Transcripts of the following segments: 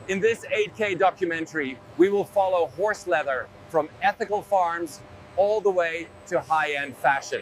In this 8K documentary, we will follow horse leather from ethical farms all the way to high-end fashion.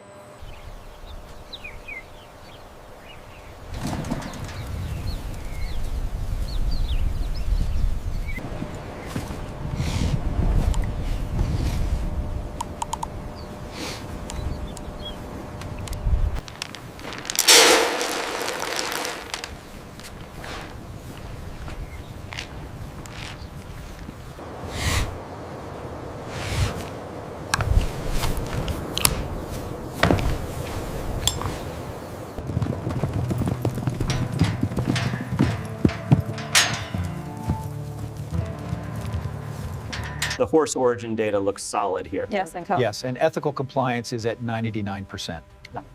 The horse origin data looks solid here. Yes, and Yes, and ethical compliance is at 99%.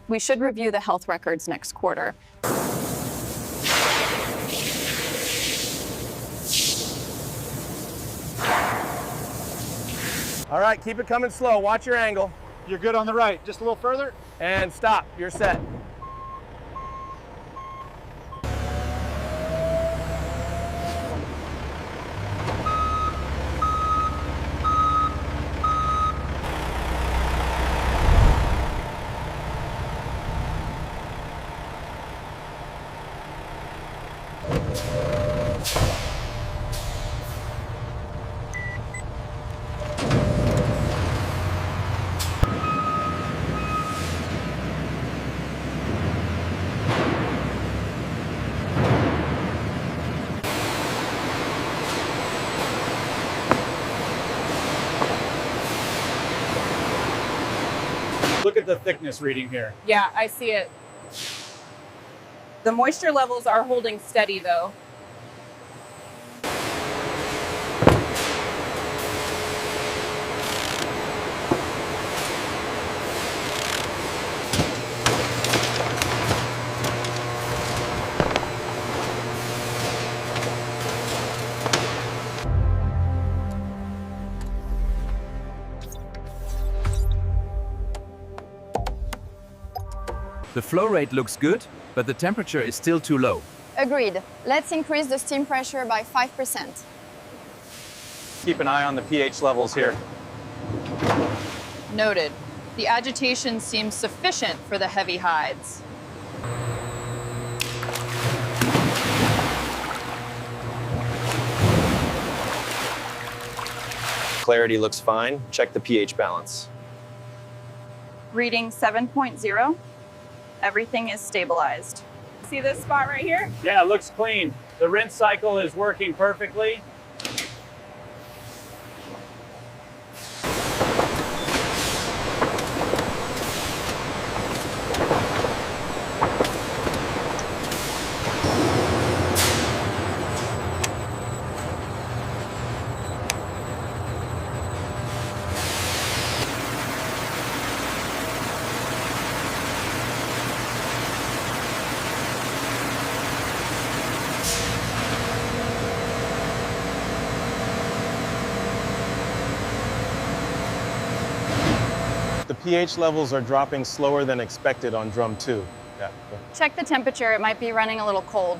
we should review the health records next quarter. All right, keep it coming slow. Watch your angle. You're good on the right. Just a little further. And stop. You're set. Look at the thickness reading here. Yeah, I see it. The moisture levels are holding steady though. The flow rate looks good, but the temperature is still too low. Agreed. Let's increase the steam pressure by 5%. Keep an eye on the pH levels here. Noted. The agitation seems sufficient for the heavy hides. Clarity looks fine. Check the pH balance. Reading 7.0. Everything is stabilized. See this spot right here? Yeah, it looks clean. The rinse cycle is working perfectly. The pH levels are dropping slower than expected on drum 2. Yeah. Check the temperature, it might be running a little cold.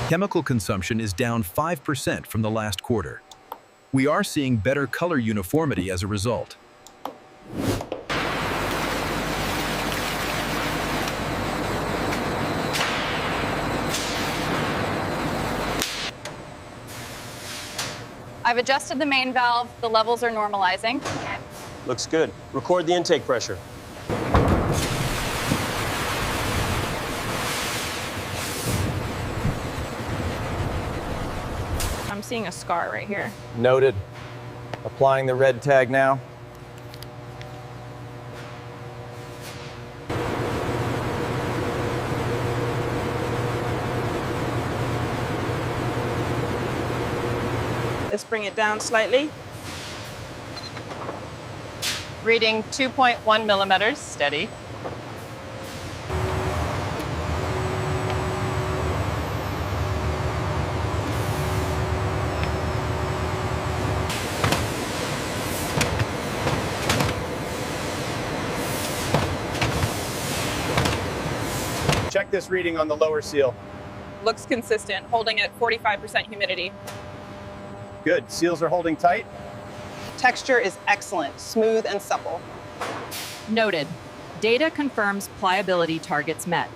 Chemical consumption is down 5% from the last quarter. We are seeing better color uniformity as a result. I've adjusted the main valve, the levels are normalizing. Looks good. Record the intake pressure. I'm seeing a scar right here. Noted. Applying the red tag now. Let's bring it down slightly. Reading 2.1 millimeters, steady. check this reading on the lower seal. Looks consistent, holding at 45% humidity. Good. Seals are holding tight. Texture is excellent, smooth and supple. Noted. Data confirms pliability targets met.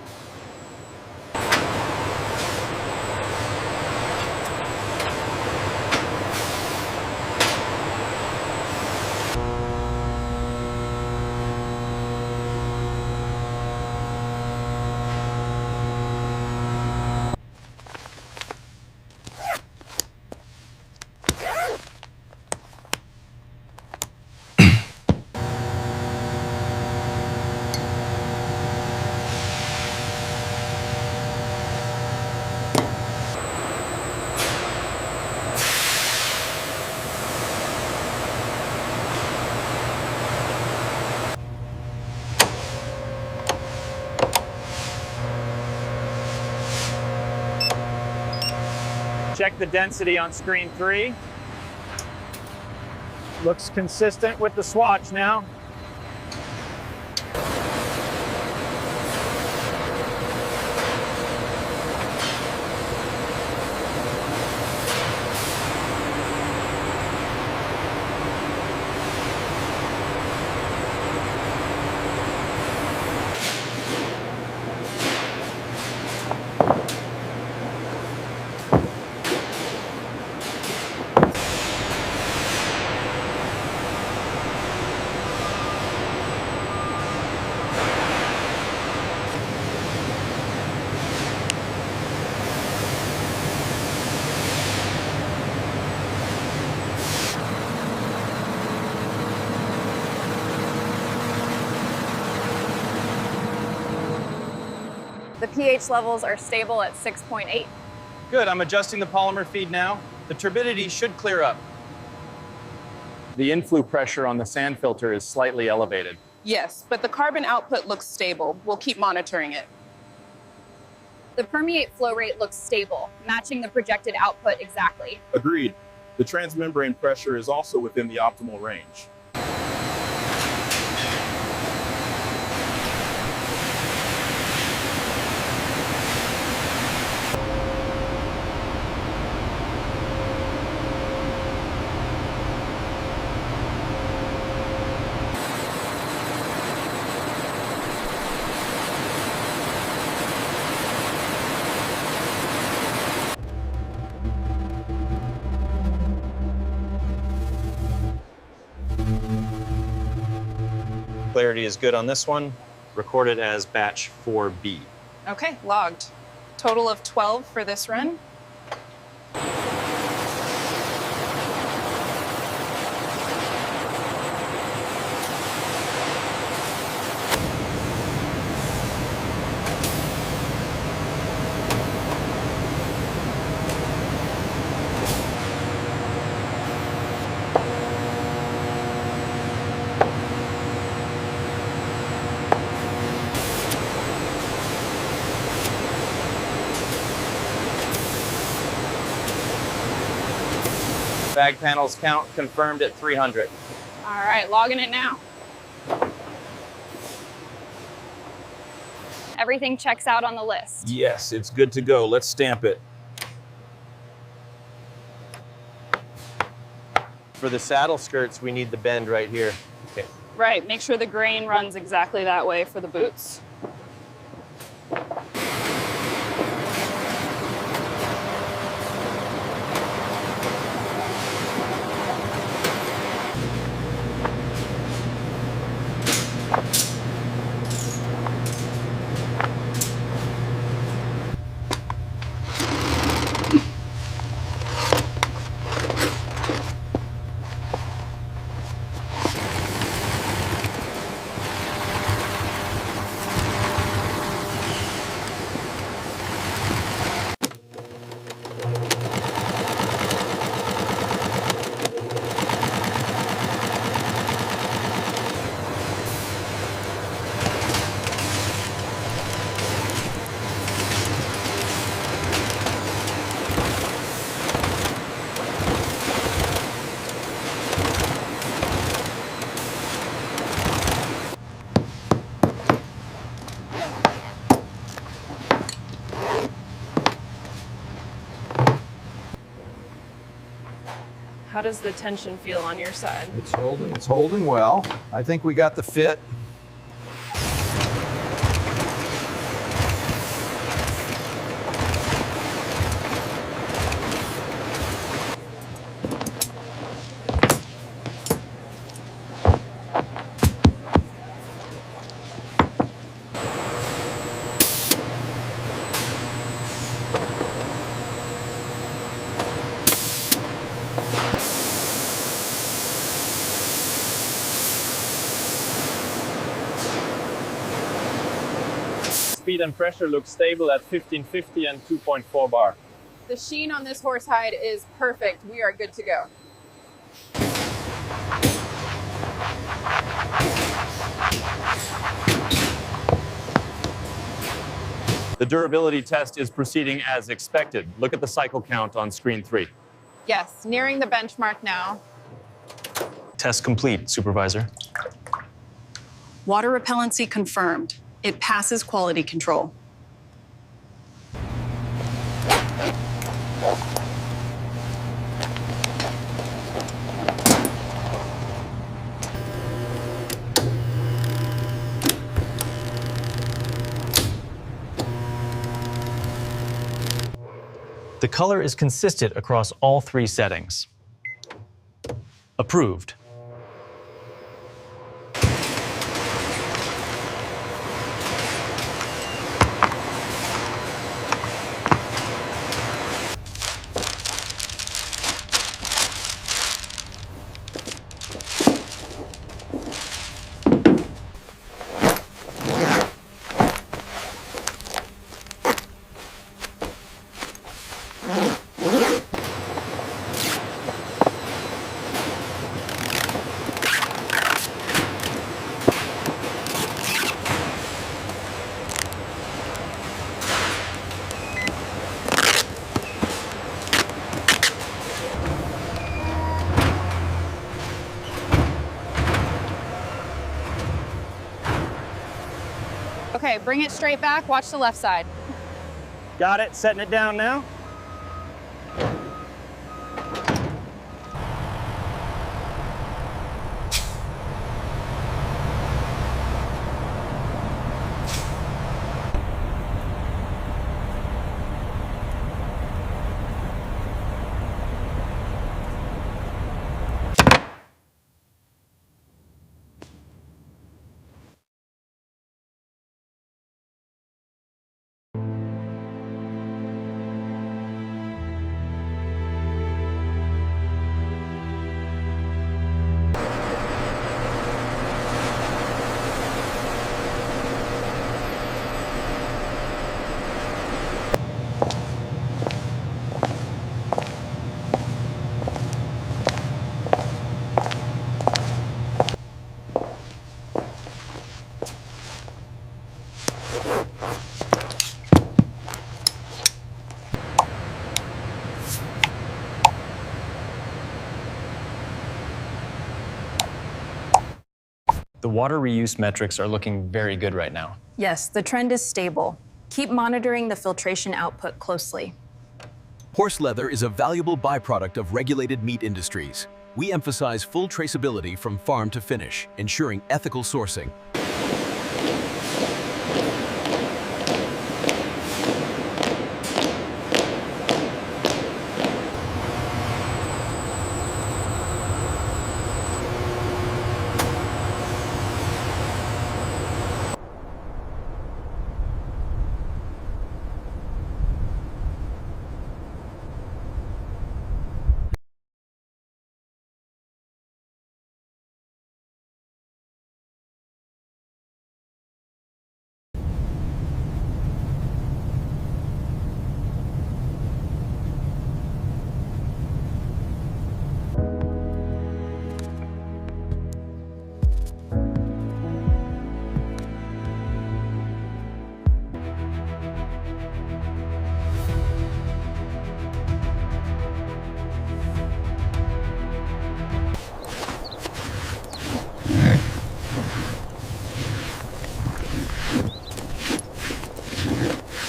Check the density on screen 3. Looks consistent with the swatch now. The pH levels are stable at 6.8. Good, I'm adjusting the polymer feed now. The turbidity should clear up. The inflow pressure on the sand filter is slightly elevated. Yes, but the carbon output looks stable. We'll keep monitoring it. The permeate flow rate looks stable, matching the projected output exactly. Agreed. The transmembrane pressure is also within the optimal range. Clarity is good on this one. Recorded as batch 4B. Okay, logged. Total of 12 for this run. Bag panels count confirmed at 300. All right, logging it now. Everything checks out on the list. Yes, it's good to go. Let's stamp it. For the saddle skirts, we need the bend right here. Okay. Right, make sure the grain runs exactly that way for the boots. How does the tension feel on your side? It's holding well. I think we got the fit. Speed and pressure look stable at 1550 and 2.4 bar. The sheen on this horsehide is perfect. We are good to go. The durability test is proceeding as expected. Look at the cycle count on screen 3. Yes, nearing the benchmark now. Test complete, Supervisor. Water repellency confirmed. It passes quality control. The color is consistent across all 3 settings. Approved. Okay, bring it straight back. Watch the left side. Got it, setting it down now. The water reuse metrics are looking very good right now. Yes, the trend is stable. Keep monitoring the filtration output closely. Horse leather is a valuable byproduct of regulated meat industries. We emphasize full traceability from farm to finish, ensuring ethical sourcing.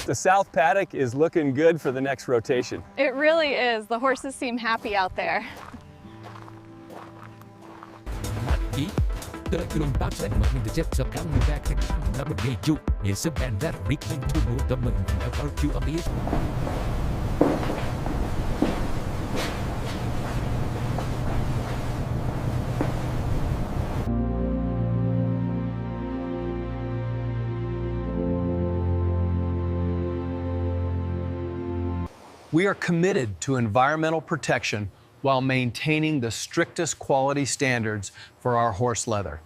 The south paddock is looking good for the next rotation. It really is. The horses seem happy out there. the groom box and moving the jets up coming back and number you is a band that reaching to move the moon never you on the We are committed to environmental protection while maintaining the strictest quality standards for our horse leather.